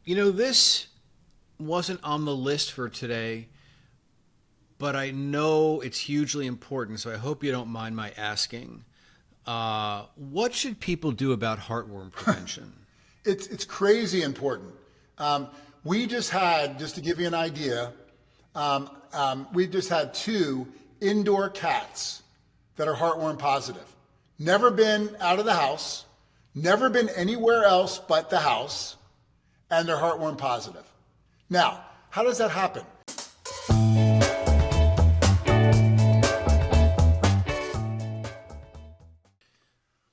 This wasn't on the list for today, but I know it's hugely important, so I hope you don't mind my asking. What should people do about heartworm prevention? It's crazy important. We just had, just to give you an idea, we just had 2 indoor cats that are heartworm positive. Never been out of the house, never been anywhere else but the house, and they're heartworm positive. Now, how does that happen?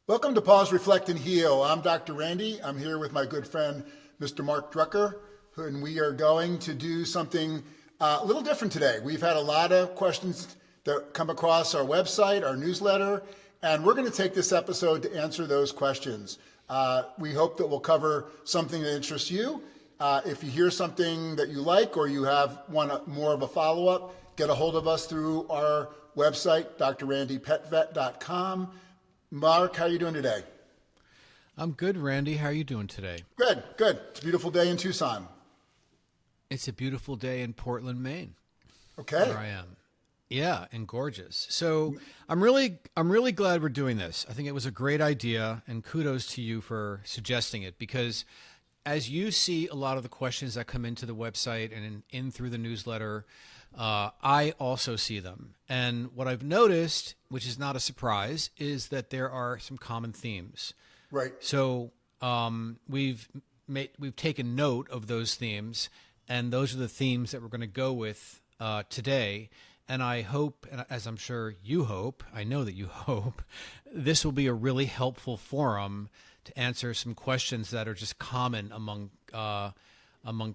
Welcome to Pause, Reflect, and Heal. I'm Dr. Randy. I'm here with my good friend, Mr. Mark Drucker, and we are going to do something a little different today. We've had a lot of questions that come across our website, our newsletter, and we're going to take this episode to answer those questions. We hope that we'll cover something that interests you. If you hear something that you like or you want more of a follow-up, get a hold of us through our website, drrandypetvet.com. Mark, how are you doing today? I'm good, Randy. How are you doing today? Good, good. It's a beautiful day in Tucson. It's a beautiful day in Portland, Maine. Okay. Where I am. Yeah, and gorgeous. So I'm really glad we're doing this. I think it was a great idea, and kudos to you for suggesting it, because as you see a lot of the questions that come into the website and in through the newsletter, I also see them. And what I've noticed, which is not a surprise, is that there are some common themes. Right. So we've taken note of those themes, and those are the themes that we're going to go with today. And I hope, and as I'm sure you hope, I know that you hope, this will be a really helpful forum to answer some questions that are just common among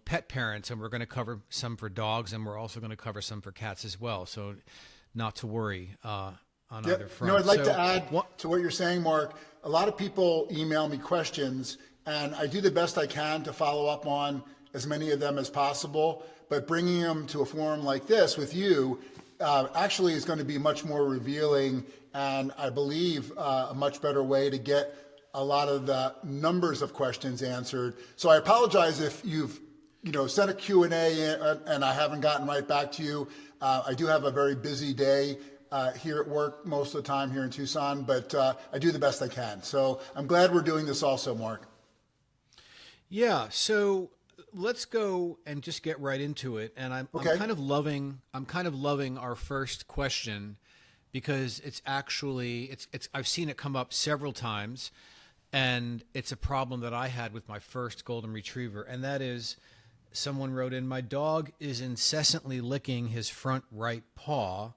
pet parents. And we're going to cover some for dogs, and we're also going to cover some for cats as well. So not to worry on either front. I'd like to add to what you're saying, Mark. A lot of people email me questions, and I do the best I can to follow up on as many of them as possible. But bringing them to a forum like this with you actually is going to be much more revealing, and I believe a much better way to get a lot of the numbers of questions answered. So I apologize if you've sent a Q&A and I haven't gotten right back to you. I do have a very busy day here at work most of the time here in Tucson, but I do the best I can. So I'm glad we're doing this also, Mark. Yeah, so let's go and just get right into it. And I'm kind of loving our first question, because it's actually I've seen it come up several times, and it's a problem that I had with my first golden retriever, and that is someone wrote in, my dog is incessantly licking his front right paw.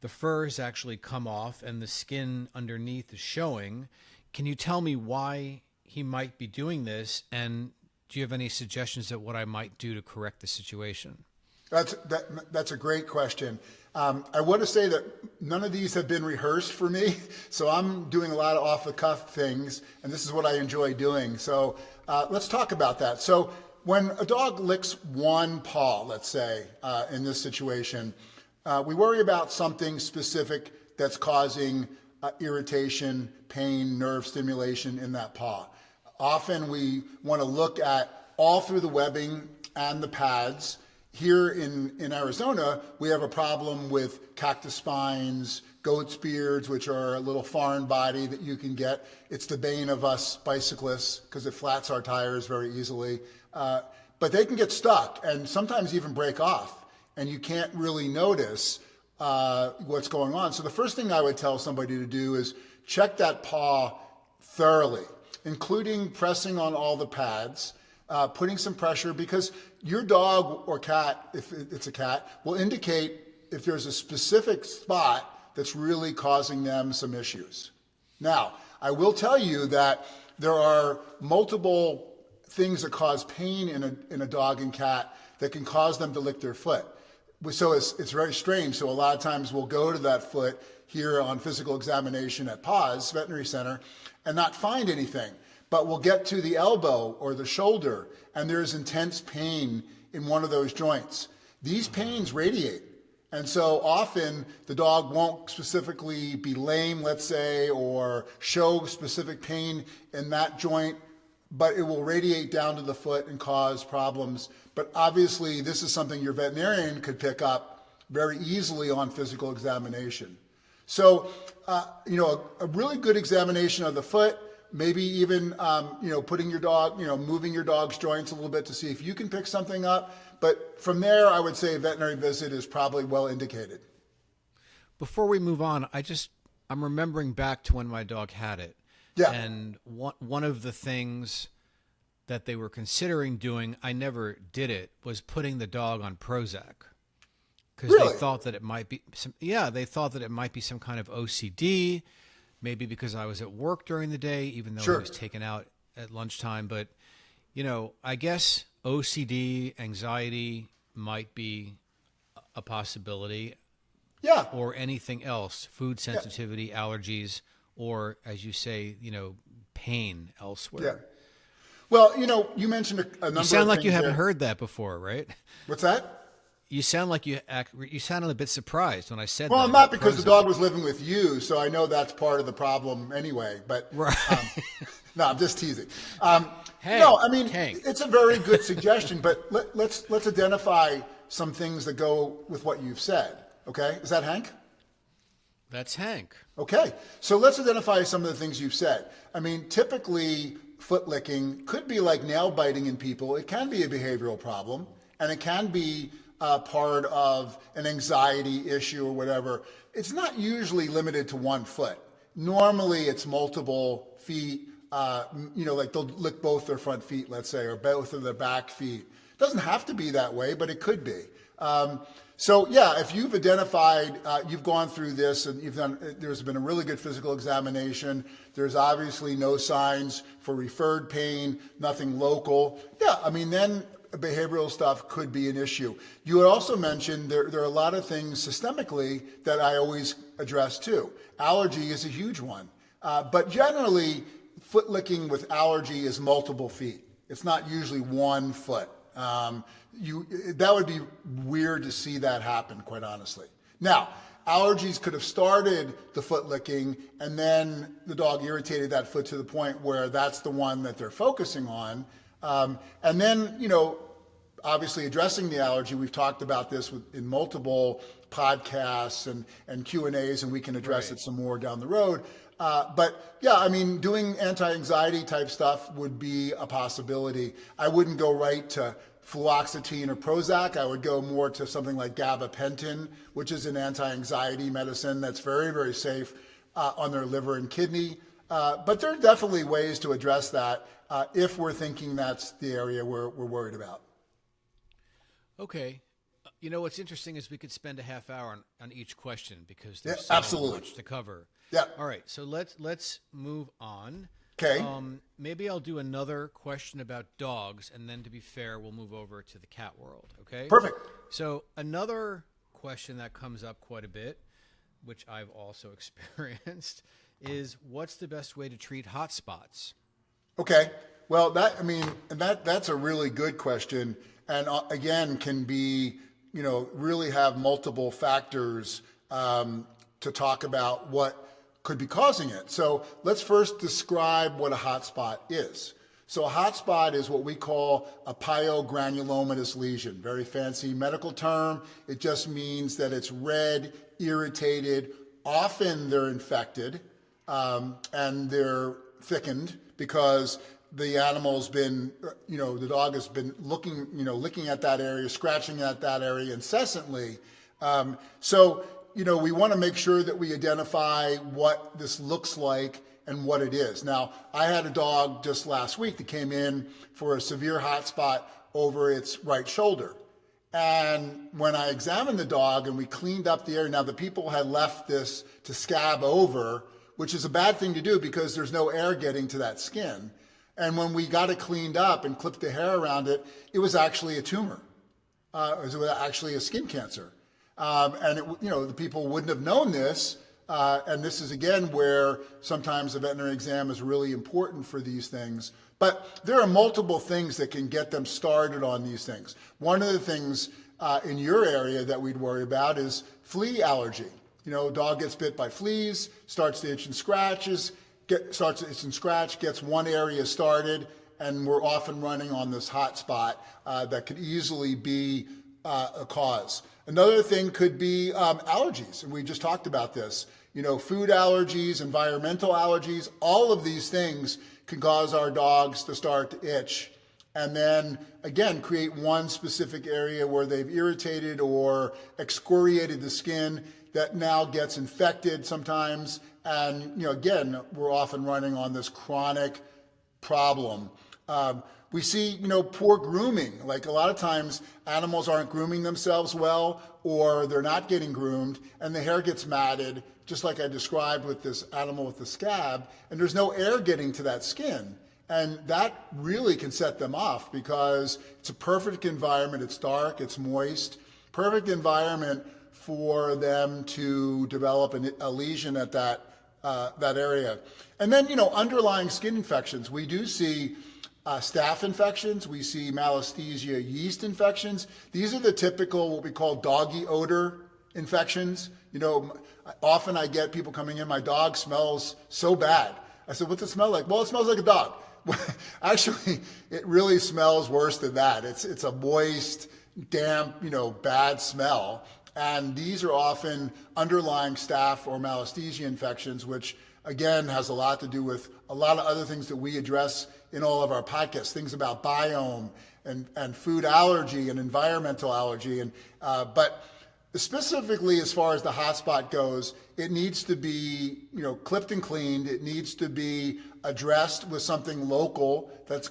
The fur has actually come off and the skin underneath is showing. Can you tell me why he might be doing this, and do you have any suggestions of what I might do to correct the situation? That's a great question. I want to say that none of these have been rehearsed for me, so I'm doing a lot of off-the-cuff things, and this is what I enjoy doing. So let's talk about that. So when a dog licks one paw, let's say, in this situation, we worry about something specific that's causing irritation, pain, nerve stimulation in that paw. Often we want to look at all through the webbing and the pads. Here in Arizona, we have a problem with cactus spines, goat's beards, which are a little foreign body that you can get. It's the bane of us bicyclists because it flats our tires very easily. But they can get stuck and sometimes even break off, and you can't really notice what's going on. So the first thing I would tell somebody to do is check that paw thoroughly, including pressing on all the pads, putting some pressure, because your dog or cat, if it's a cat, will indicate if there's a specific spot that's really causing them some issues. Now, I will tell you that there are multiple things that cause pain in a dog and cat that can cause them to lick their foot. So it's very strange. So a lot of times we'll go to that foot here on physical examination at PAWS Veterinary Center and not find anything. But we'll get to the elbow or the shoulder, and there's intense pain in one of those joints. These pains radiate. And so often the dog won't specifically be lame, let's say, or show specific pain in that joint but it will radiate down to the foot and cause problems. But obviously, this is something your veterinarian could pick up very easily on physical examination. So, a really good examination of the foot, maybe even, putting your dog, moving your dog's joints a little bit to see if you can pick something up. But from there, I would say a veterinary visit is probably well indicated. Before we move on, I'm remembering back to when my dog had it. Yeah. And one of the things that they were considering doing, I never did it, was putting the dog on Prozac. Because Really? they thought that it might be they thought that it might be some kind of OCD, maybe because I was at work during the day, even though I was taken out at lunchtime. But, I guess OCD, anxiety might be a possibility. Yeah. Or anything else, food sensitivity, allergies, or as you say, pain elsewhere. Yeah. Well, you mentioned a number of things. You sound like you haven't there. heard that before, right? What's that? You sound like you sounded a bit surprised when I said that. Well, not because the dog was living with you, so I know that's part of the problem anyway. But right. No, I'm just teasing. Hey, no, I mean Hank. it's a very good suggestion, but let's identify some things that go with what you've said. Okay, is that Hank? That's Hank. Okay, so let's identify some of the things you've said. I mean, typically foot licking could be like nail biting in people. It can be a behavioral problem, and it can be part of an anxiety issue or whatever. It's not usually limited to one foot. Normally, it's multiple feet. Like they'll lick both their front feet, let's say, or both of their back feet. It doesn't have to be that way, but it could be. So yeah, if you've identified, you've gone through this and there's been a really good physical examination. There's obviously no signs for referred pain, nothing local. Yeah, I mean, then behavioral stuff could be an issue. You had also mentioned there are a lot of things systemically that I always address too. Allergy is a huge one. But generally, foot licking with allergy is multiple feet. It's not usually one foot. That would be weird to see that happen, quite honestly. Now, allergies could have started the foot licking, and then the dog irritated that foot to the point where that's the one that they're focusing on. And then, obviously addressing the allergy, we've talked about this in multiple podcasts and Q&As, and we can address it some more down the road. But yeah, I mean, doing anti-anxiety type stuff would be a possibility. I wouldn't go right to fluoxetine or Prozac. I would go more to something like gabapentin, which is an anti-anxiety medicine that's very, very safe on their liver and kidney. But there are definitely ways to address that if we're thinking that's the area we're worried about. Okay. What's interesting is we could spend a half hour on each question because there's so much to cover. Yeah. All right. So let's move on. Okay. Maybe I'll do another question about dogs, and then to be fair, we'll move over to the cat world. Okay. Perfect. So another question that comes up quite a bit, which I've also experienced, is what's the best way to treat Hotspots? Okay. Well, that's a really good question, and again, can be really have multiple factors to talk about what could be causing it. So let's first describe what a hotspot is. So a hotspot is what we call a pyogranulomatous lesion. Very fancy medical term. It just means that it's red, irritated. Often they're infected and they're thickened because the animal's been, the dog has been licking at that area, scratching at that area incessantly. We want to make sure that we identify what this looks like and what it is. Now, I had a dog just last week that came in for a severe hotspot over its right shoulder. And when I examined the dog and we cleaned up the area, now the people had left this to scab over, which is a bad thing to do because there's no air getting to that skin. And when we got it cleaned up and clipped the hair around it, it was actually a tumor. It was actually a skin cancer. And the people wouldn't have known this. And this is again where sometimes a veterinary exam is really important for these things. But there are multiple things that can get them started on these things. One of the things in your area that we'd worry about is flea allergy. Dog gets bit by fleas, starts to itch and scratch, gets one area started, and we're often running on this hotspot that could easily be a cause. Another thing could be allergies, and we just talked about this. Food allergies, environmental allergies, all of these things can cause our dogs to start to itch. And then, again, create one specific area where they've irritated or excoriated the skin that now gets infected sometimes. And, again, we're often running on this chronic problem. We see, poor grooming. Like a lot of times animals aren't grooming themselves well, or they're not getting groomed, and the hair gets matted, just like I described with this animal with the scab, and there's no air getting to that skin. And that really can set them off because it's a perfect environment. It's dark, it's moist, perfect environment for them to develop a lesion at that area. And then, underlying skin infections. We do see staph infections. We see Malassezia yeast infections. These are the typical, what we call doggy odor infections. Often I get people coming in, my dog smells so bad. I said, what's it smell like? Well, it smells like a dog. Actually, it really smells worse than that. It's a moist, damp, bad smell. And these are often underlying staph or Malassezia infections, which again has a lot to do with a lot of other things that we address in all of our podcasts, things about biome and food allergy and environmental allergy. But specifically as far as the hotspot goes, it needs to be, clipped and cleaned. It needs to be addressed with something local that's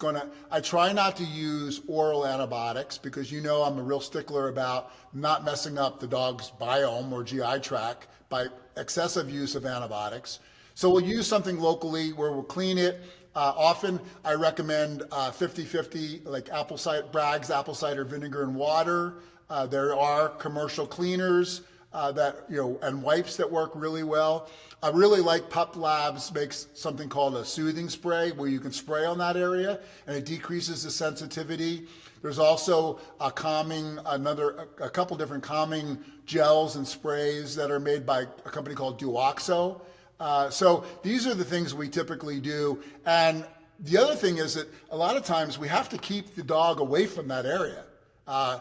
I try not to use oral antibiotics because I'm a real stickler about not messing up the dog's biome or GI tract by excessive use of antibiotics. So we'll use something locally where we'll clean it. Often I recommend 50-50, like Bragg's apple cider vinegar and water. There are commercial cleaners and wipes that work really well. I really like Pup Labs makes something called a soothing spray where you can spray on that area and it decreases the sensitivity. There's also a couple different calming gels and sprays that are made by a company called Duoxo. So these are the things we typically do. And the other thing is that a lot of times we have to keep the dog away from that area. I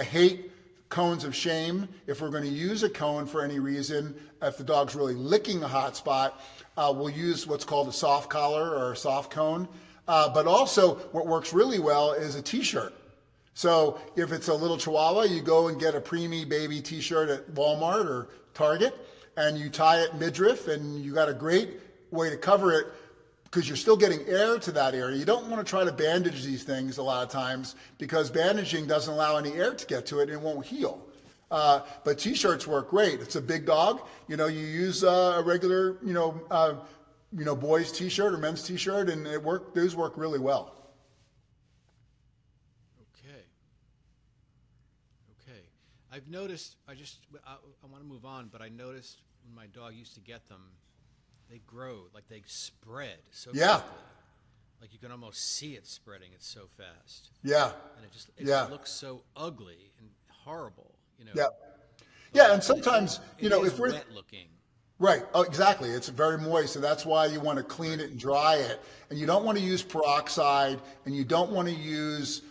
hate cones of shame. If we're going to use a cone for any reason, if the dog's really licking a hot spot, we'll use what's called a soft collar or a soft cone. But also what works really well is a t-shirt. So if it's a little Chihuahua, you go and get a preemie baby t-shirt at Walmart or Target, and you tie it midriff, and you got a great way to cover it because you're still getting air to that area. You don't want to try to bandage these things a lot of times because bandaging doesn't allow any air to get to it and it won't heal. But t-shirts work great. It's a big dog. You use a regular, boys t-shirt or men's t-shirt, and those work really well. Okay. I've noticed, I want to move on, but I noticed when my dog used to get them, they grow, like they spread so quickly. Like you can almost see it spreading. It's so fast. Yeah. And it just looks so ugly and horrible, Yeah. Yeah, and sometimes, if we're wet looking. Right. Oh, exactly. It's very moist, and that's why you want to clean it and dry it. And you don't want to use peroxide, and you don't want to use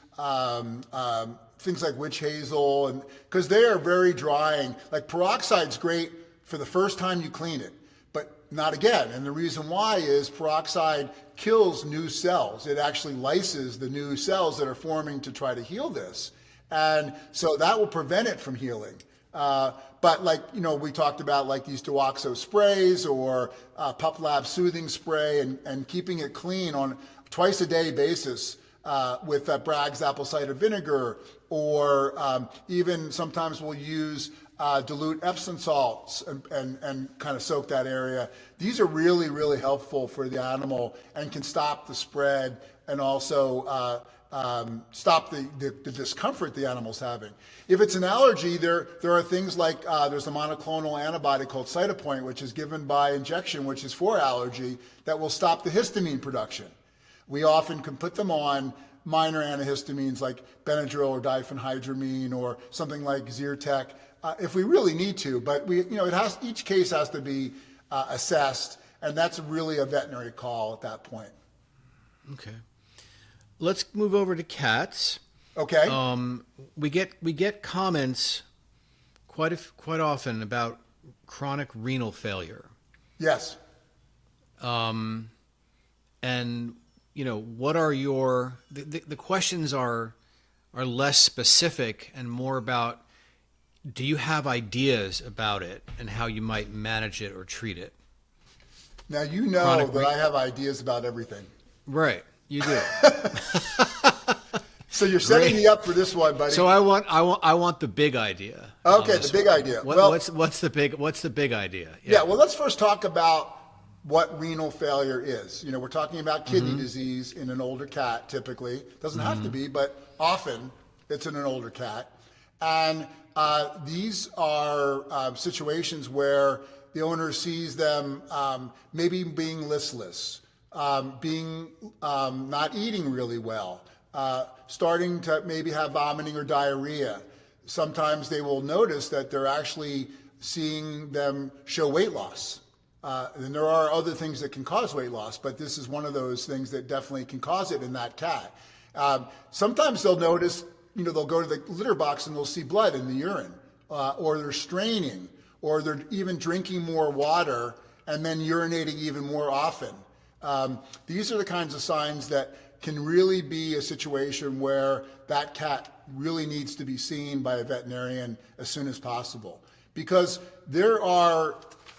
things like witch hazel, and because they are very drying. Like peroxide's great for the first time you clean it, but not again. And the reason why is peroxide kills new cells. It actually lyses the new cells that are forming to try to heal this. And so that will prevent it from healing. But we talked about like these Duoxo sprays or Pup Lab soothing spray and keeping it clean on twice a day basis with Bragg's apple cider vinegar, or even sometimes we'll use dilute Epsom salts and kind of soak that area. These are really, really helpful for the animal and can stop the spread and also stop the discomfort the animal's having. If it's an allergy, there are things like there's a monoclonal antibody called Cytopoint, which is given by injection, which is for allergy, that will stop the histamine production. We often can put them on minor antihistamines like Benadryl or diphenhydramine or something like Zyrtec if we really need to. But each case has to be assessed, and that's really a veterinary call at that point. Okay. let's move over to cats. Okay. We get comments quite often about chronic renal failure. Yes. And what are the questions are less specific and more about, do you have ideas about it and how you might manage it or treat it? Now you know that I have ideas about everything. Right, you do. So you're setting me up for this one, buddy. So I want the big idea. Okay, the big idea. What's the big idea? Yeah. Well, let's first talk about what renal failure is. We're talking about kidney disease in an older cat. Typically, doesn't have to be, but often it's in an older cat, and these are situations where the owner sees them maybe being listless, being not eating really well. Starting to maybe have vomiting or diarrhea. Sometimes they will notice that they're actually seeing them show weight loss. And there are other things that can cause weight loss, but this is one of those things that definitely can cause it in that cat. Sometimes they'll notice, they'll go to the litter box and they'll see blood in the urine, or they're straining, or they're even drinking more water and then urinating even more often. These are the kinds of signs that can really be a situation where that cat really needs to be seen by a veterinarian as soon as possible. Because there are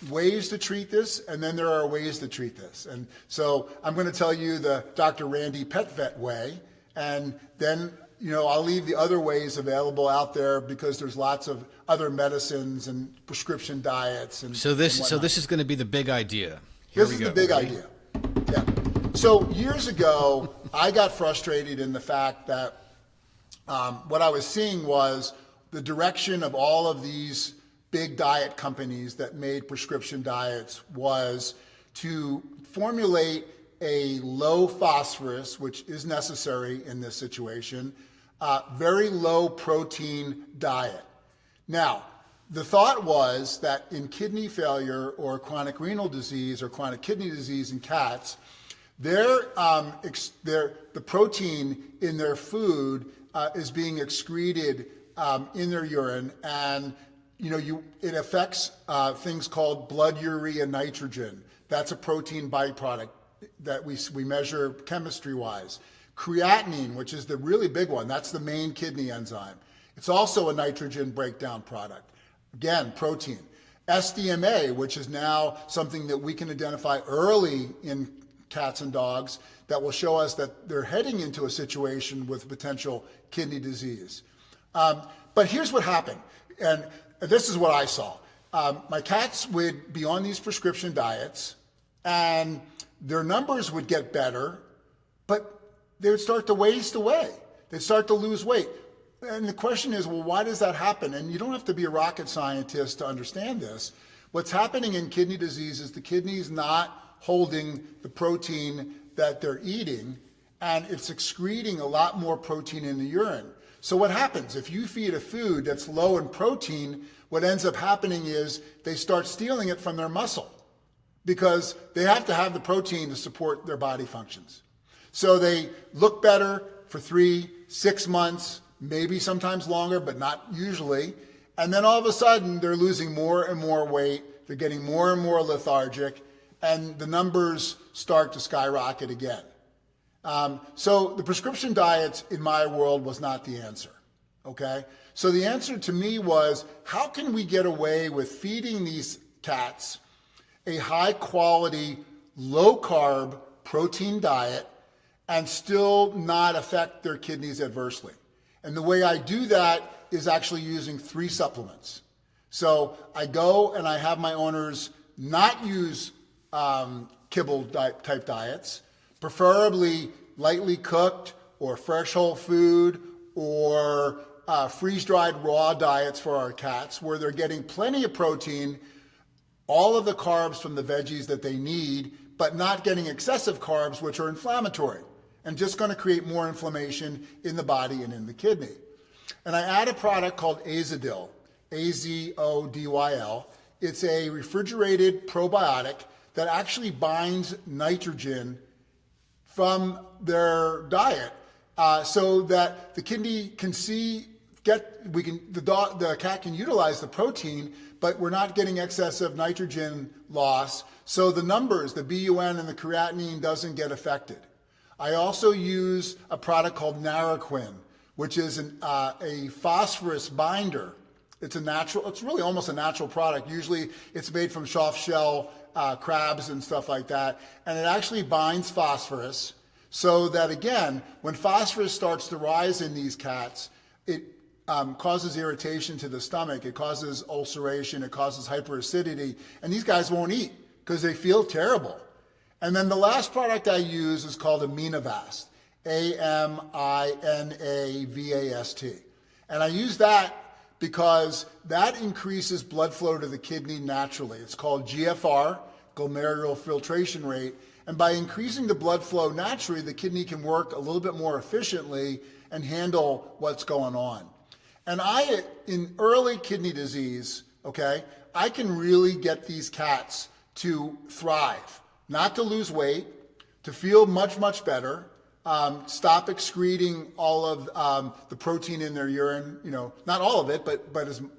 ways to treat this, and then there are ways to treat this. And so I'm going to tell you the Dr. Randy Pet Vet way, and then I'll leave the other ways available out there because there's lots of other medicines and prescription diets. And so this is going to be the big idea. This is the big idea. Yeah. So years ago, I got frustrated in the fact that what I was seeing was the direction of all of these big diet companies that made prescription diets was to formulate a low phosphorus, which is necessary in this situation, very low protein diet. Now, the thought was that in kidney failure or chronic renal disease or chronic kidney disease in cats, the protein in their food is being excreted in their urine, and it affects things called blood urea nitrogen. That's a protein byproduct that we measure chemistry-wise. Creatinine, which is the really big one, that's the main kidney enzyme. It's also a nitrogen breakdown product. Again, protein. SDMA, which is now something that we can identify early in cats and dogs that will show us that they're heading into a situation with potential kidney disease. But here's what happened, and this is what I saw. My cats would be on these prescription diets, and their numbers would get better, but they would start to waste away. They'd start to lose weight. And the question is, well, why does that happen? And you don't have to be a rocket scientist to understand this. What's happening in kidney disease is the kidney's not holding the protein that they're eating, and it's excreting a lot more protein in the urine. So what happens? If you feed a food that's low in protein, what ends up happening is they start stealing it from their muscle because they have to have the protein to support their body functions. So they look better for 3-6 months, maybe sometimes longer, but not usually. And then all of a sudden, they're losing more and more weight. They're getting more and more lethargic, and the numbers start to skyrocket again. So the prescription diets in my world was not the answer, okay? So the answer to me was, how can we get away with feeding these cats a high-quality, low-carb protein diet and still not affect their kidneys adversely? And the way I do that is actually using 3 supplements. So I go and I have my owners not use kibble type diets, preferably lightly cooked or fresh whole food or freeze-dried raw diets for our cats where they're getting plenty of protein, all of the carbs from the veggies that they need, but not getting excessive carbs, which are inflammatory and just going to create more inflammation in the body and in the kidney. And I add a product called Azodyl, A-Z-O-D-Y-L. It's a refrigerated probiotic that actually binds nitrogen from their diet so that the kidney can the cat can utilize the protein, but we're not getting excessive nitrogen loss. So the numbers, the BUN and the creatinine doesn't get affected. I also use a product called Naraquin, which is a phosphorus binder. It's really almost a natural product. Usually it's made from soft shell crabs and stuff like that. And it actually binds phosphorus so that, again, when phosphorus starts to rise in these cats, it causes irritation to the stomach. It causes ulceration. It causes hyperacidity. And these guys won't eat because they feel terrible. And then the last product I use is called Aminavast, Aminavast. And I use that because that increases blood flow to the kidney naturally. It's called GFR, glomerular filtration rate. And by increasing the blood flow naturally, the kidney can work a little bit more efficiently and handle what's going on. And in early kidney disease, okay, I can really get these cats to thrive, not to lose weight, to feel much, much better, stop excreting all of the protein in their urine, not all of it, but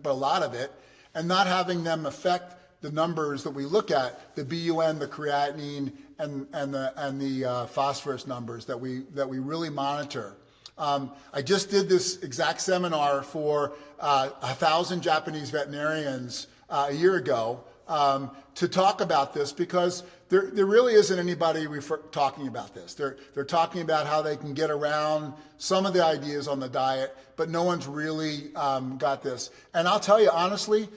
a lot of it, and not having them affect the numbers that we look at, the BUN, the creatinine, and the phosphorus numbers that we really monitor. I just did this exact seminar for 1,000 Japanese veterinarians a year ago to talk about this because there really isn't anybody talking about this. They're talking about how they can get around some of the ideas on the diet, but no one's really got this. And I'll tell you honestly,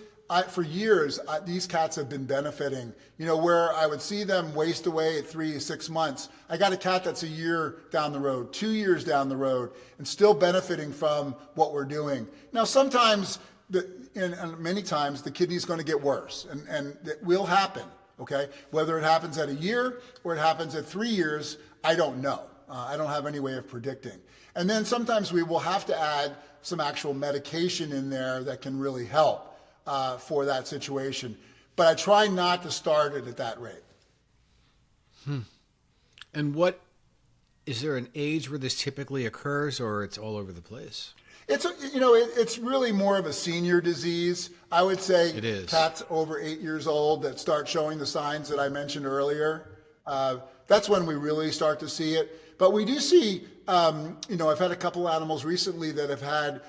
for years, these cats have been benefiting. Where I would see them waste away at 3 to 6 months, I got a cat that's a year down the road, 2 years down the road, and still benefiting from what we're doing. Now, sometimes, and many times, the kidney's going to get worse, and it will happen, okay? Whether it happens at a year or it happens at 3 years, I don't know. I don't have any way of predicting. And then sometimes we will have to add some actual medication in there that can really help for that situation. But I try not to start it at that rate. And is there an age where this typically occurs, or it's all over the place? It's really more of a senior disease. I would say it is. Cats over 8 years old that start showing the signs that I mentioned earlier. That's when we really start to see it. But we do see, I've had a couple animals recently that have had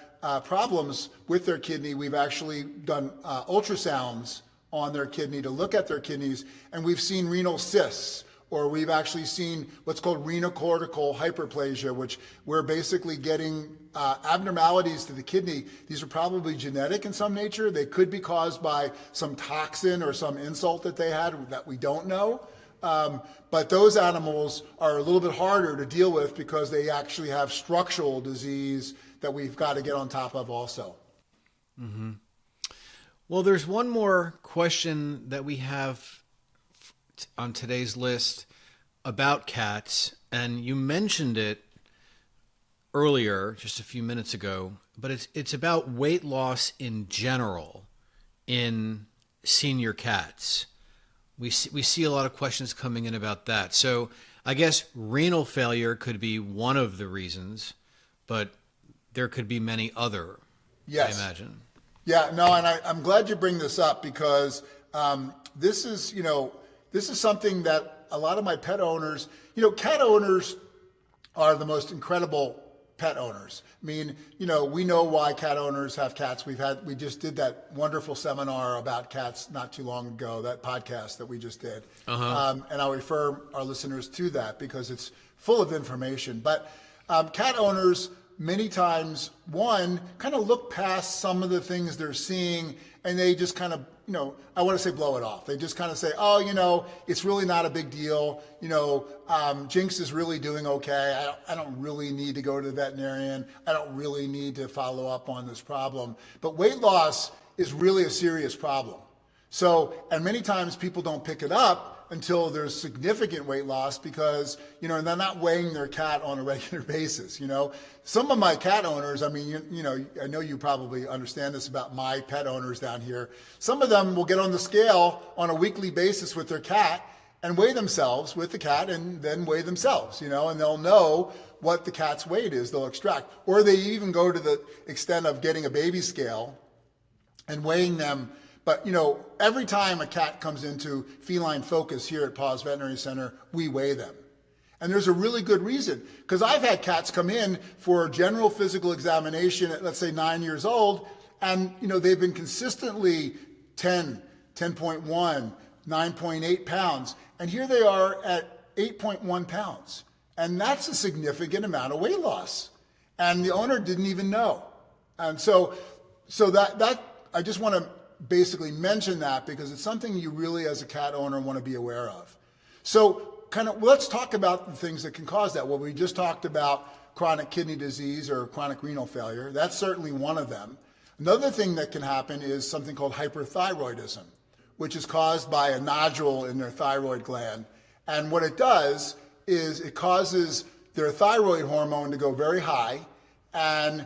problems with their kidney. We've actually done ultrasounds on their kidney to look at their kidneys, and we've seen renal cysts, or we've actually seen what's called renocortical hyperplasia, which we're basically getting abnormalities to the kidney. These are probably genetic in some nature. They could be caused by some toxin or some insult that they had that we don't know. But those animals are a little bit harder to deal with because they actually have structural disease that we've got to get on top of also. Mm-hmm. Well, there's one more question that we have on today's list about cats, and you mentioned it earlier, just a few minutes ago, but it's about weight loss in general in senior cats. We see a lot of questions coming in about that. So I guess renal failure could be one of the reasons, but there could be many other, yes. I imagine. Yeah, no, and I'm glad you bring this up because this is something that a lot of my pet owners, cat owners are the most incredible pet owners. I mean, we know why cat owners have cats. We just did that wonderful seminar about cats not too long ago, that podcast that we just did. Uh-huh. And I'll refer our listeners to that because it's full of information. But cat owners, many times, one, kind of look past some of the things they're seeing and they just kind of, I want to say blow it off. They just kind of say, oh, it's really not a big deal. Jinx is really doing okay. I don't really need to go to the veterinarian. I don't really need to follow up on this problem. But weight loss is really a serious problem. So, and many times people don't pick it up until there's significant weight loss because, they're not weighing their cat on a regular basis, Some of my cat owners, I mean, I know you probably understand this about my pet owners down here. Some of them will get on the scale on a weekly basis with their cat and weigh themselves with the cat and then weigh themselves, and they'll know what the cat's weight is, they'll extract. Or they even go to the extent of getting a baby scale and weighing them. But, every time a cat comes into Feline Focus here at Paws Veterinary Center, we weigh them. And there's a really good reason, because I've had cats come in for general physical examination at, let's say, 9 years old, and, they've been consistently 10, 10.1, 9.8 pounds, and here they are at 8.1 pounds. And that's a significant amount of weight loss. And the owner didn't even know. And so that I just want to basically mention that because it's something you really, as a cat owner, want to be aware of. So let's talk about the things that can cause that. Well, we just talked about chronic kidney disease or chronic renal failure. That's certainly one of them. Another thing that can happen is something called hyperthyroidism, which is caused by a nodule in their thyroid gland. And what it does is it causes their thyroid hormone to go very high, and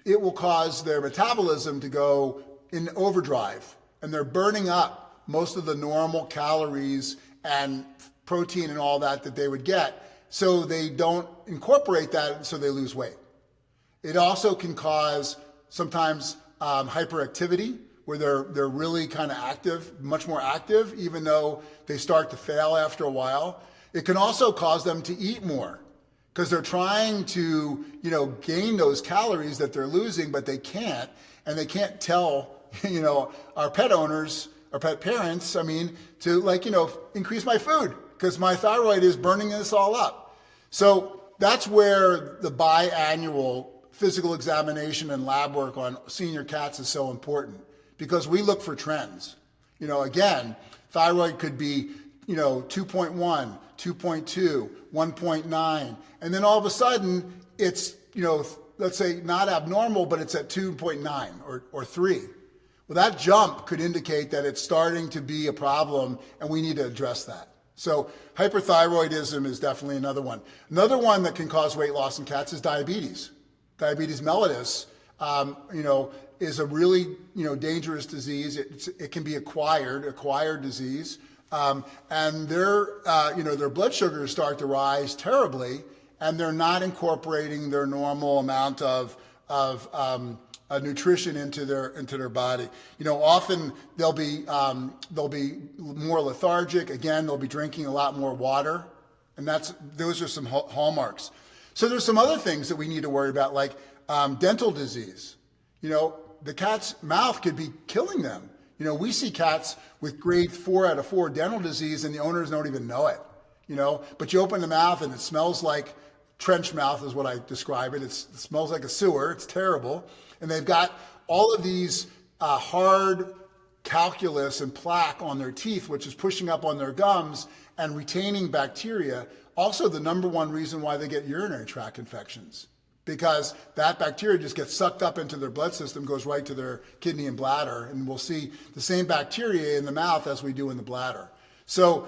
it will cause their metabolism to go in overdrive. And they're burning up most of the normal calories and protein and all that they would get, so they don't incorporate that, so they lose weight. It also can cause sometimes hyperactivity, where they're really kind of active, much more active, even though they start to fail after a while. It can also cause them to eat more because they're trying to, gain those calories that they're losing, but they can't, and they can't tell, our pet owners, our pet parents, to increase my food because my thyroid is burning this all up. So that's where the biannual physical examination and lab work on senior cats is so important, because we look for trends. Again, thyroid could be, 2.1, 2.2, 1.9, and then all of a sudden it's, let's say not abnormal, but it's at 2.9 or 3. Well, that jump could indicate that it's starting to be a problem and we need to address that. So hyperthyroidism is definitely another one. Another one that can cause weight loss in cats is diabetes. Diabetes mellitus, is a really, dangerous disease. It can be acquired disease. And their blood sugars start to rise terribly, and they're not incorporating their normal amount of nutrition into their body. Often they'll be more lethargic. Again, they'll be drinking a lot more water, and those are some hallmarks. So there's some other things that we need to worry about, like dental disease. The cat's mouth could be killing them. We see cats with grade 4 out of 4 dental disease, and the owners don't even know it. But you open the mouth and it smells like trench mouth is what I describe it. It smells like a sewer. It's terrible. And they've got all of these hard calculus and plaque on their teeth, which is pushing up on their gums and retaining bacteria. Also, the number one reason why they get urinary tract infections, because that bacteria just gets sucked up into their blood system, goes right to their kidney and bladder, and we'll see the same bacteria in the mouth as we do in the bladder. So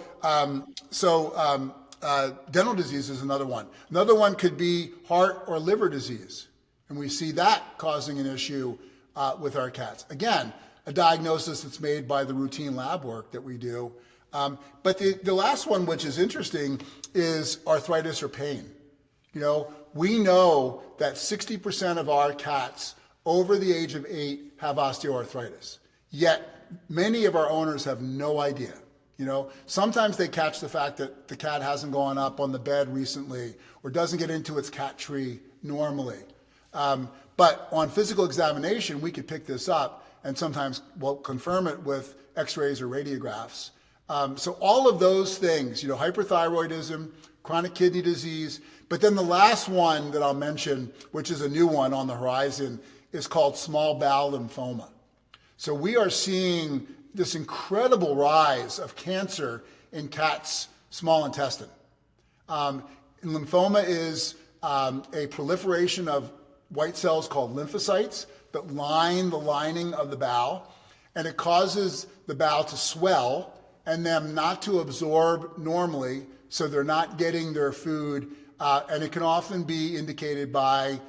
dental disease is another one. Another one could be heart or liver disease, and we see that causing an issue with our cats. Again, a diagnosis that's made by the routine lab work that we do. But the last one, which is interesting, is arthritis or pain. We know that 60% of our cats over the age of 8 have osteoarthritis. Yet many of our owners have no idea. Sometimes they catch the fact that the cat hasn't gone up on the bed recently or doesn't get into its cat tree normally. But on physical examination, we could pick this up and sometimes we'll confirm it with x-rays or radiographs. So all of those things, hyperthyroidism, chronic kidney disease, but then the last one that I'll mention, which is a new one on the horizon, is called small bowel lymphoma. So we are seeing this incredible rise of cancer in cats' small intestine. Lymphoma is a proliferation of white cells called lymphocytes that line the lining of the bowel, and it causes the bowel to swell and them not to absorb normally, so they're not getting their food, and it can often be indicated by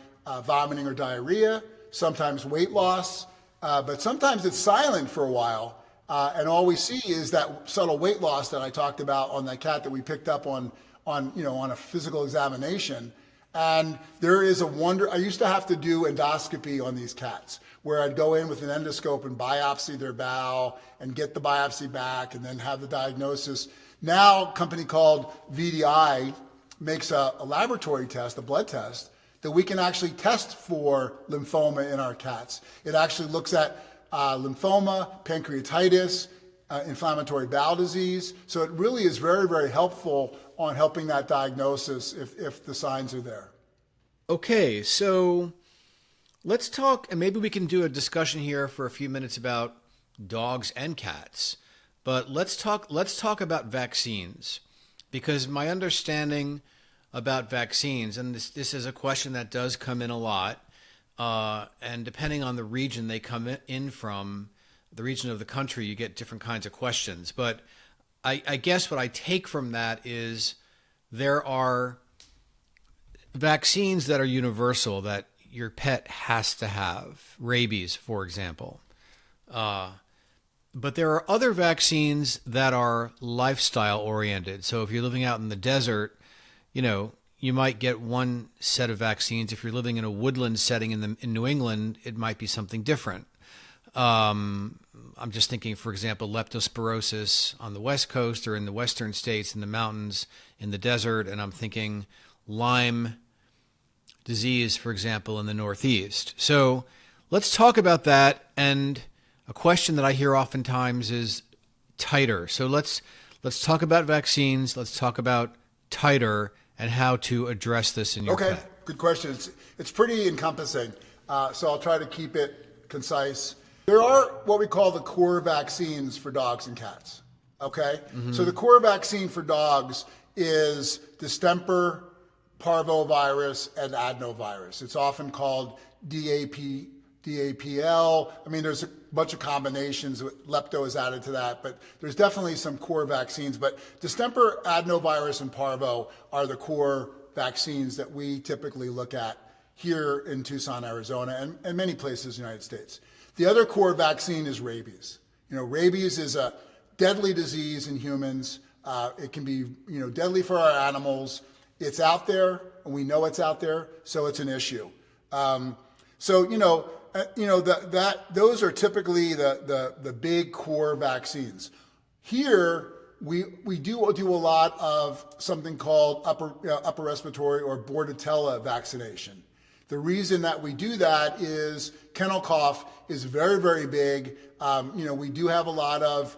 vomiting or diarrhea, sometimes weight loss, but sometimes it's silent for a while, And all we see is that subtle weight loss that I talked about on that cat that we picked up on a physical examination. And there is a wonder. I used to have to do endoscopy on these cats, where I'd go in with an endoscope and biopsy their bowel and get the biopsy back and then have the diagnosis. Now, a company called VDI makes a laboratory test, a blood test, that we can actually test for lymphoma in our cats. It actually looks at lymphoma, pancreatitis, inflammatory bowel disease. So it really is very, very helpful on helping that diagnosis if the signs are there. Okay, so let's talk, and maybe we can do a discussion here for a few minutes about dogs and cats. But let's talk about vaccines, because my understanding about vaccines, and this is a question that does come in a lot, and depending on the region they come in from, the region of the country, you get different kinds of questions. But I guess what I take from that is there are vaccines that are universal that your pet has to have, rabies, for example. But there are other vaccines that are lifestyle oriented. So if you're living out in the desert, you might get one set of vaccines. If you're living in a woodland setting in New England, it might be something different. I'm just thinking, for example, leptospirosis on the West Coast or in the western states, in the mountains, in the desert. And I'm thinking Lyme disease, for example, in the Northeast. So let's talk about that. And a question that I hear oftentimes is titer. So let's talk about vaccines. Let's talk about titer and how to address this in your pet. Good question. It's pretty encompassing. So I'll try to keep it concise. There are what we call the core vaccines for dogs and cats. Okay? Mm-hmm. So the core vaccine for dogs is distemper, parvovirus, and adenovirus. It's often called DAPL. I mean, there's a bunch of combinations. Lepto is added to that, but there's definitely some core vaccines. But distemper, adenovirus, and parvo are the core vaccines that we typically look at here in Tucson, Arizona, and many places in the United States. The other core vaccine is rabies. Rabies is a deadly disease in humans. It can be, deadly for our animals. It's out there, and we know it's out there, so it's an issue. Those are typically the big core vaccines. Here, we do a lot of something called upper respiratory or Bordetella vaccination. The reason that we do that is kennel cough is very, very big. We do have a lot of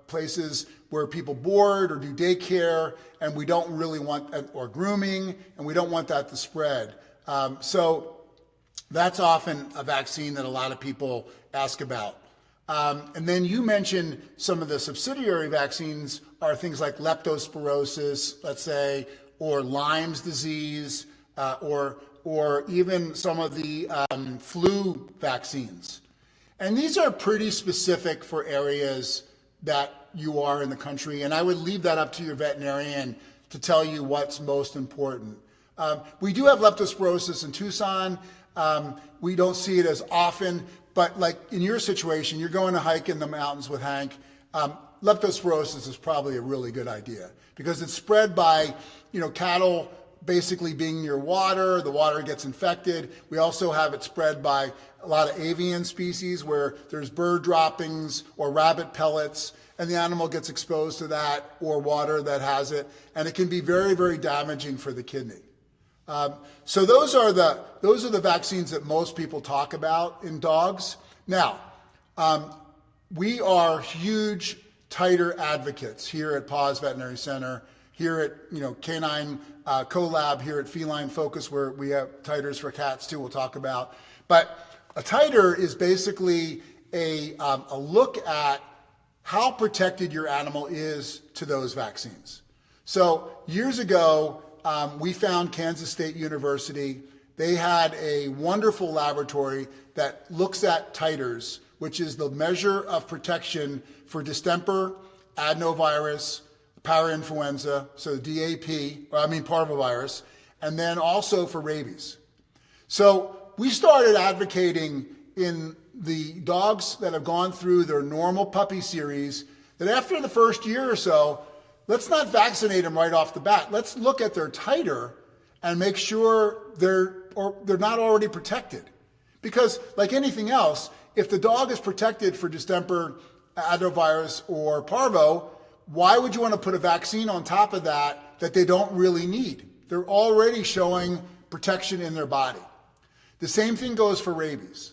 places where people board or do daycare, and we don't really want, or grooming, and we don't want that to spread. So that's often a vaccine that a lot of people ask about. And then you mentioned some of the subsidiary vaccines are things like leptospirosis, let's say, or Lyme's disease, or even some of the flu vaccines. And these are pretty specific for areas that you are in the country, and I would leave that up to your veterinarian to tell you what's most important. We do have leptospirosis in Tucson. We don't see it as often, but like in your situation, you're going to hike in the mountains with Hank. Leptospirosis is probably a really good idea because it's spread by, cattle basically being near water. The water gets infected. We also have it spread by a lot of avian species where there's bird droppings or rabbit pellets, and the animal gets exposed to that or water that has it, and it can be very, very damaging for the kidney. So those are the vaccines that most people talk about in dogs. Now, we are huge titer advocates here at Paws Veterinary Center, here at Canine CoLab, here at Feline Focus, where we have titers for cats too. We'll talk about, but a titer is basically a look at how protected your animal is to those vaccines. So years ago, we found Kansas State University. They had a wonderful laboratory that looks at titers, which is the measure of protection for distemper, adenovirus, parainfluenza, so parvovirus, and then also for rabies. So we started advocating in the dogs that have gone through their normal puppy series, that after the first year or so, let's not vaccinate them right off the bat. Let's look at their titer and make sure they're not already protected. Because like anything else, if the dog is protected for distemper, adenovirus, or parvo, why would you want to put a vaccine on top of that they don't really need? They're already showing protection in their body. The same thing goes for rabies.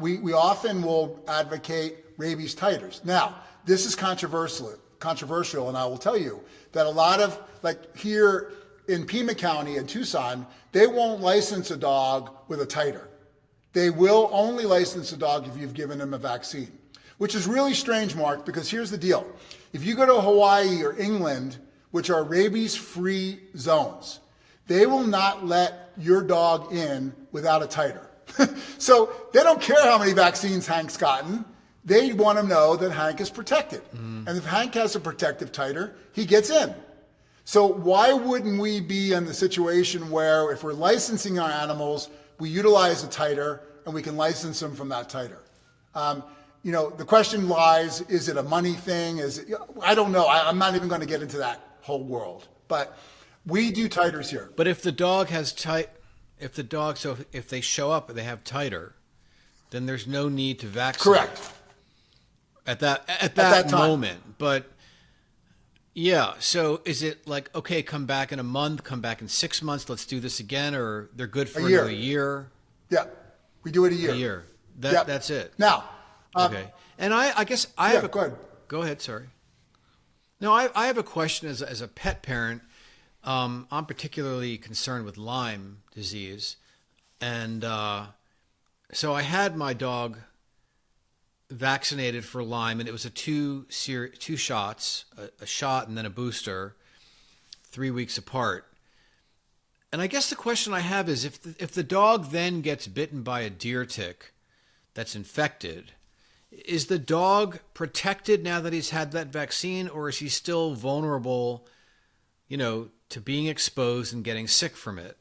We often will advocate rabies titers. Now, this is controversial, and I will tell you that a lot of, like here in Pima County in Tucson, they won't license a dog with a titer. They will only license a dog if you've given them a vaccine, which is really strange, Mark, because here's the deal. If you go to Hawaii or England, which are rabies-free zones, they will not let your dog in without a titer. So they don't care how many vaccines Hank's gotten. They want to know that Hank is protected. And if Hank has a protective titer, he gets in. So why wouldn't we be in the situation where if we're licensing our animals, we utilize a titer and we can license them from that titer? The question lies, is it a money thing? I don't know. I'm not even going to get into that whole world. But we do titers here. But if the dog has if they show up and they have titer, then there's no need to vaccinate. Correct. At that moment. But yeah, so is it like, okay, come back in a month, come back in 6 months, let's do this again, or they're good for another year? Yeah, we do it a year. A year. That's it. Now. Okay. And I guess I have a... Go ahead. Go ahead, sorry. No, I have a question as a pet parent. I'm particularly concerned with Lyme disease. And so I had my dog vaccinated for Lyme, and it was two shots, a shot and then a booster, 3 weeks apart. And I guess the question I have is if the dog then gets bitten by a deer tick that's infected, is the dog protected now that he's had that vaccine, or is he still vulnerable, to being exposed and getting sick from it?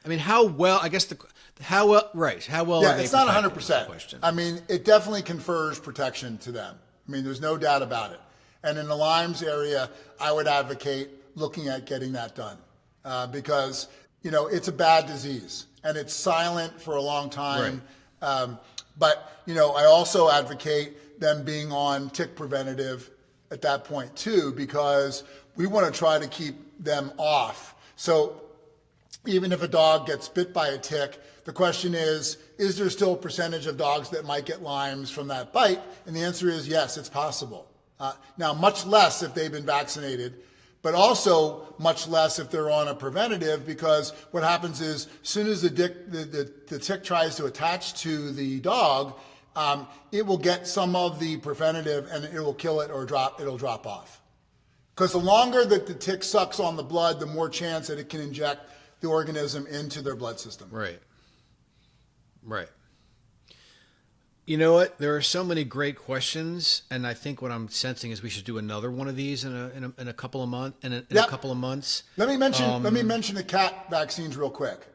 I mean, how well? I guess how well Yeah, are they it's not protected? 100%. I mean, it definitely confers protection to them. I mean, there's no doubt about it. And in the Lyme's area, I would advocate looking at getting that done because it's a bad disease and it's silent for a long time. Right. But I also advocate them being on tick preventative at that point too, because we want to try to keep them off. So even if a dog gets bit by a tick, the question is there still a percentage of dogs that might get Lyme's from that bite? And the answer is yes, it's possible. Now, much less if they've been vaccinated, but also much less if they're on a preventative, because what happens is as soon as the tick tries to attach to the dog, it will get some of the preventative and it will kill it or it'll drop off. Because the longer that the tick sucks on the blood, the more chance that it can inject the organism into their blood system. Right. You know what? There are so many great questions, and I think what I'm sensing is we should do another one of these in a couple of months. A couple of months. Let me mention the cat vaccines real quick,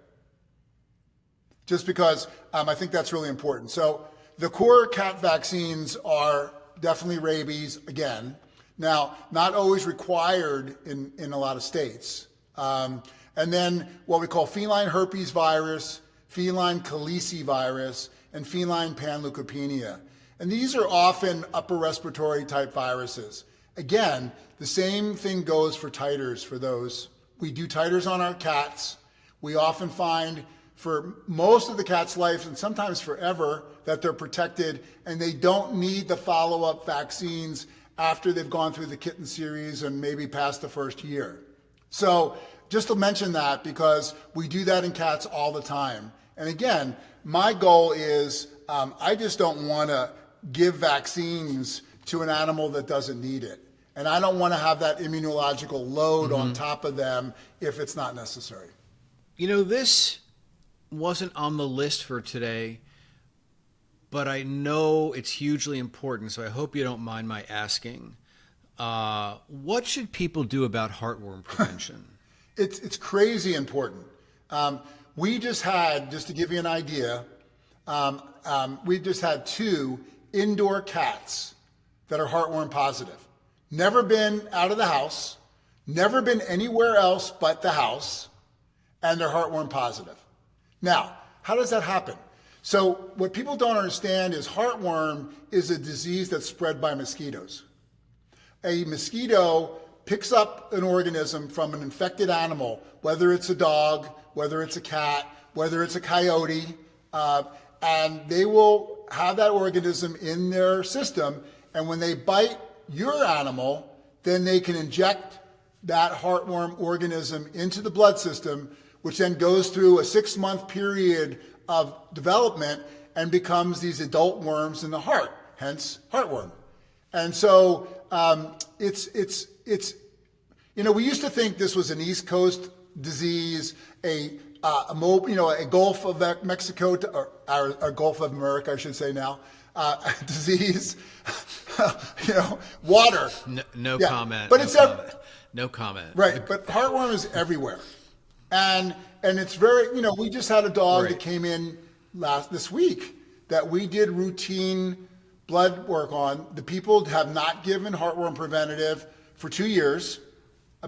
just because I think that's really important. So the core cat vaccines are definitely rabies again. Now, not always required in a lot of states. And then what we call feline herpes virus, feline calicivirus, and feline panleukopenia. And these are often upper respiratory type viruses. Again, the same thing goes for titers for those. We do titers on our cats. We often find for most of the cat's life, and sometimes forever, that they're protected and they don't need the follow-up vaccines after they've gone through the kitten series and maybe past the first year. So just to mention that, because we do that in cats all the time. And again, my goal is I just don't want to give vaccines to an animal that doesn't need it. And I don't want to have that immunological load on top of them if it's not necessary. This wasn't on the list for today, but I know it's hugely important, so I hope you don't mind my asking. What should people do about heartworm prevention? It's crazy important. We just to give you an idea, We've just had 2 indoor cats that are heartworm positive. Never been out of the house, never been anywhere else but the house, and they're heartworm positive. Now, how does that happen? So what people don't understand is heartworm is a disease that's spread by mosquitoes. A mosquito picks up an organism from an infected animal, whether it's a dog, whether it's a cat, whether it's a coyote, and they will have that organism in their system. And when they bite your animal, then they can inject that heartworm organism into the blood system, which then goes through a 6-month period of development and becomes these adult worms in the heart, hence heartworm. And so it's we used to think this was an East Coast disease, a Gulf of Mexico, or Gulf of America, I should say now, disease. Water. No comment. But no comment. Right, but heartworm is everywhere, and it's very. We just had a dog that came in this week that we did routine blood work on. The people have not given heartworm preventative for 2 years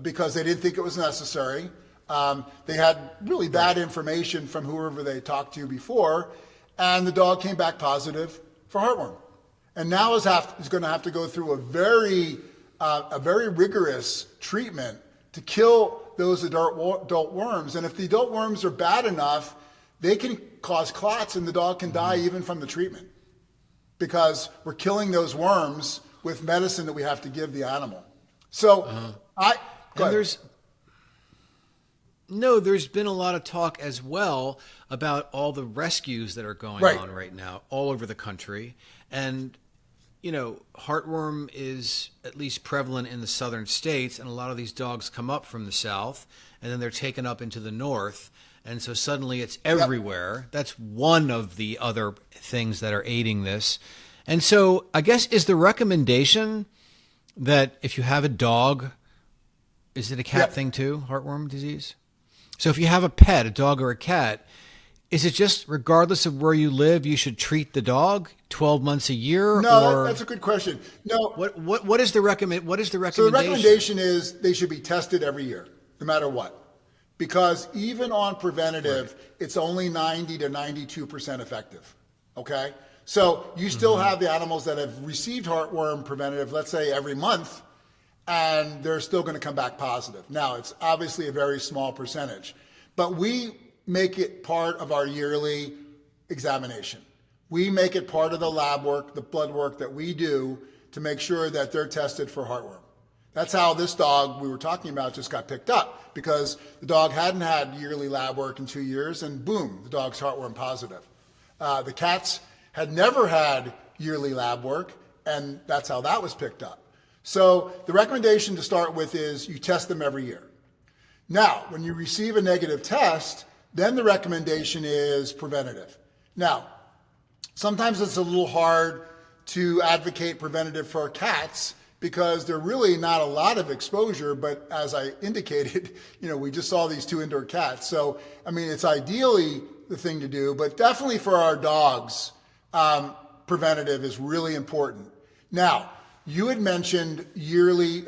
because they didn't think it was necessary. They had really bad information from whoever they talked to before, and the dog came back positive for heartworm. And now is going to have to go through a very rigorous treatment to kill those adult worms. And if the adult worms are bad enough, they can cause clots, and the dog can die even from the treatment, because we're killing those worms with medicine that we have to give the animal. So there's been a lot of talk as well about all the rescues that are going on right now all over the country. And, heartworm is at least prevalent in the southern states, and a lot of these dogs come up from the south, and then they're taken up into the north. And so suddenly it's everywhere. Yep. That's one of the other things that are aiding this. And so I guess is the recommendation that if you have a dog, is it a cat thing too, heartworm disease? So if you have a pet, a dog or a cat, is it just regardless of where you live, you should treat the dog 12 months a year? No, that's a good question. No. What is the recommendation? So the recommendation is they should be tested every year, no matter what. Because even on preventative, it's only 90 to 92% effective. Okay? So you still have the animals that have received heartworm preventative, let's say every month, and they're still going to come back positive. Now, it's obviously a very small percentage, but we make it part of our yearly examination. We make it part of the lab work, the blood work that we do to make sure that they're tested for heartworm. That's how this dog we were talking about just got picked up, because the dog hadn't had yearly lab work in 2 years, and boom, the dog's heartworm positive. The cats had never had yearly lab work, and that's how that was picked up. So the recommendation to start with is you test them every year. Now, when you receive a negative test, then the recommendation is preventative. Now, sometimes it's a little hard to advocate preventative for cats because they're really not a lot of exposure, but as I indicated, we just saw these 2 indoor cats. So, it's ideally the thing to do, but definitely for our dogs, preventative is really important. Now, you had mentioned yearly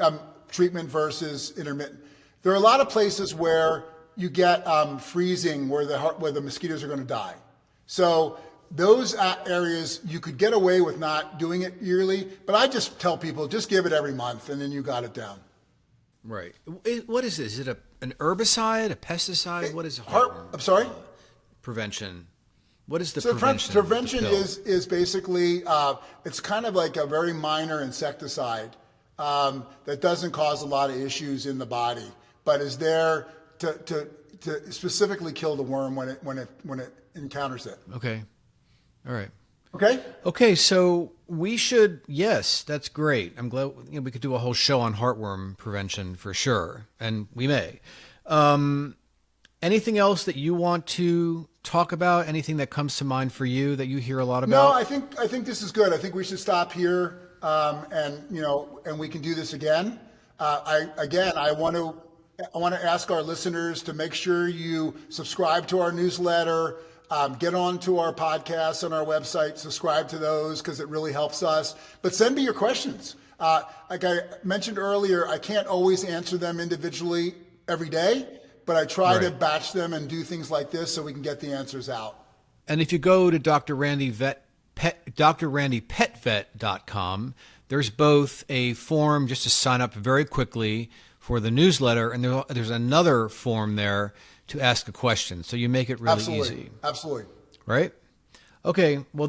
treatment versus intermittent. There are a lot of places where you get freezing where the mosquitoes are going to die. So those areas you could get away with not doing it yearly, but I just tell people just give it every month and then you got it down. Right. What is this? Is it an herbicide, a pesticide? What is I'm sorry? Prevention. What is the so prevention? Prevention is basically, it's kind of like a very minor insecticide that doesn't cause a lot of issues in the body, but is there to specifically kill the worm when it encounters it. Okay. All right. Okay. Okay. So we should. Yes, that's great. I'm glad we could do a whole show on heartworm prevention for sure, and we may. Anything else that you want to talk about? Anything that comes to mind for you that you hear a lot about? No, I think this is good. I think we should stop here, and we can do this again. I want to ask our listeners to make sure you subscribe to our newsletter, Get on to our podcasts on our website, subscribe to those because it really helps us. But send me your questions. Like I mentioned earlier, I can't always answer them individually every day, but I try to batch them and do things like this so we can get the answers out. And if you go to drrandypetvet.com, there's both a form just to sign up very quickly for the newsletter, and there's another form there to ask a question. So you make it really easy. Absolutely. Right? Okay. Well,